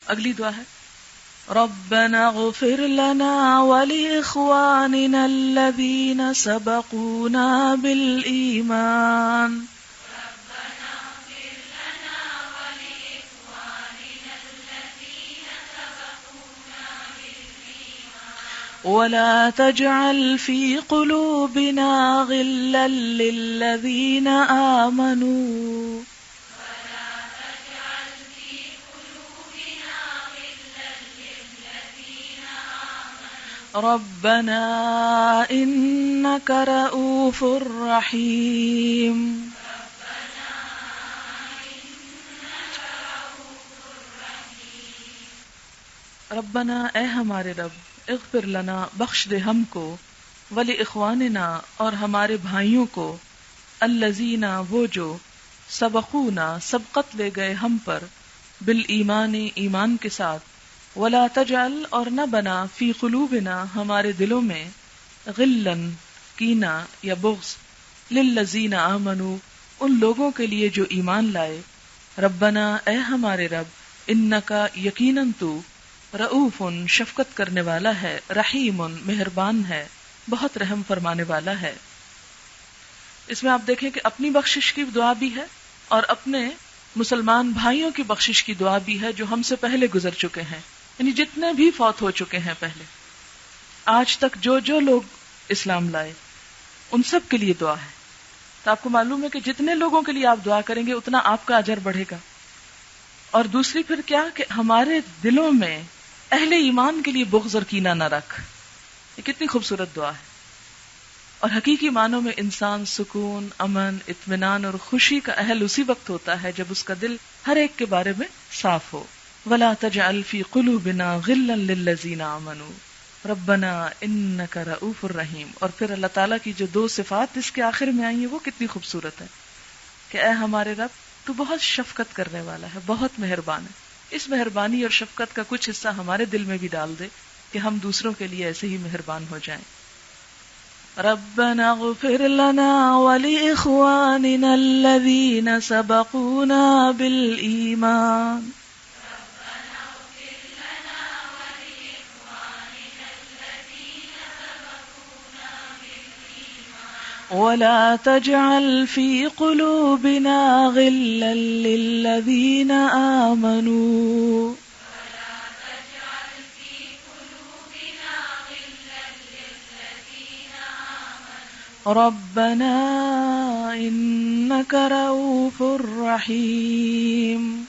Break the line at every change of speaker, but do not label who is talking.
اگلی دعا ہے ربنا اغفر لنا ولإخواننا الذين سبقونا بالإيمان ولا تجعل في قلوبنا غلا للذين آمنوا ربنا إنك رؤوف رحيم. ربنا اے ہمارے رب اغفر لنا بخش دے ہم کو ولی اخواننا اور ہمارے بھائیوں کو الذین وہ جو سبقونا سبقت لے گئے ہم پر بالایمان ایمان کے ساتھ ولا تجعل اور نہ بنا فی قلوبنا ہمارے دلوں میں غلن کینہ یا بغض للذین آمنوا ان لوگوں کے لیے جو ایمان لائے ربنا اے ہمارے رب انکا یقیناً تو رؤوف شفقت کرنے والا ہے رحیم مہربان ہے بہت رحم فرمانے والا ہے. اس میں آپ دیکھیں کہ اپنی بخشش کی دعا بھی ہے اور اپنے مسلمان بھائیوں کی بخشش کی دعا بھی ہے جو ہم سے پہلے گزر چکے ہیں، یعنی جتنے بھی فوت ہو چکے ہیں پہلے آج تک جو لوگ اسلام لائے ان سب کے لیے دعا ہے. تو آپ کو معلوم ہے کہ جتنے لوگوں کے لیے آپ دعا کریں گے اتنا آپ کا اجر بڑھے گا. اور دوسری پھر کیا کہ ہمارے دلوں میں اہل ایمان کے لیے بغض اور کینہ نہ رکھ. یہ کتنی خوبصورت دعا ہے. اور حقیقی معنوں میں انسان سکون، امن، اطمینان اور خوشی کا اہل اسی وقت ہوتا ہے جب اس کا دل ہر ایک کے بارے میں صاف ہو. وَلَا تَجْعَلْ فِي قُلُوبِنَا غِلًّا لِلَّذِينَ آمَنُوا رَبَّنَا إِنَّكَ رَؤُوفٌ رَحِيمٌ. اور پھر اللہ تعالیٰ کی جو دو صفات اس کے آخر میں آئی ہیں وہ کتنی خوبصورت ہے کہ اے ہمارے رب تو بہت شفقت کرنے والا ہے، بہت مہربان ہے. اس مہربانی اور شفقت کا کچھ حصہ ہمارے دل میں بھی ڈال دے کہ ہم دوسروں کے لیے ایسے ہی مہربان ہو جائیں. ربنا اغفر لنا ولإخواننا الذين سبقونا بالإيمان ولا تجعل في قلوبنا غلا للذين آمنوا ربنا إنك رؤوف رحيم.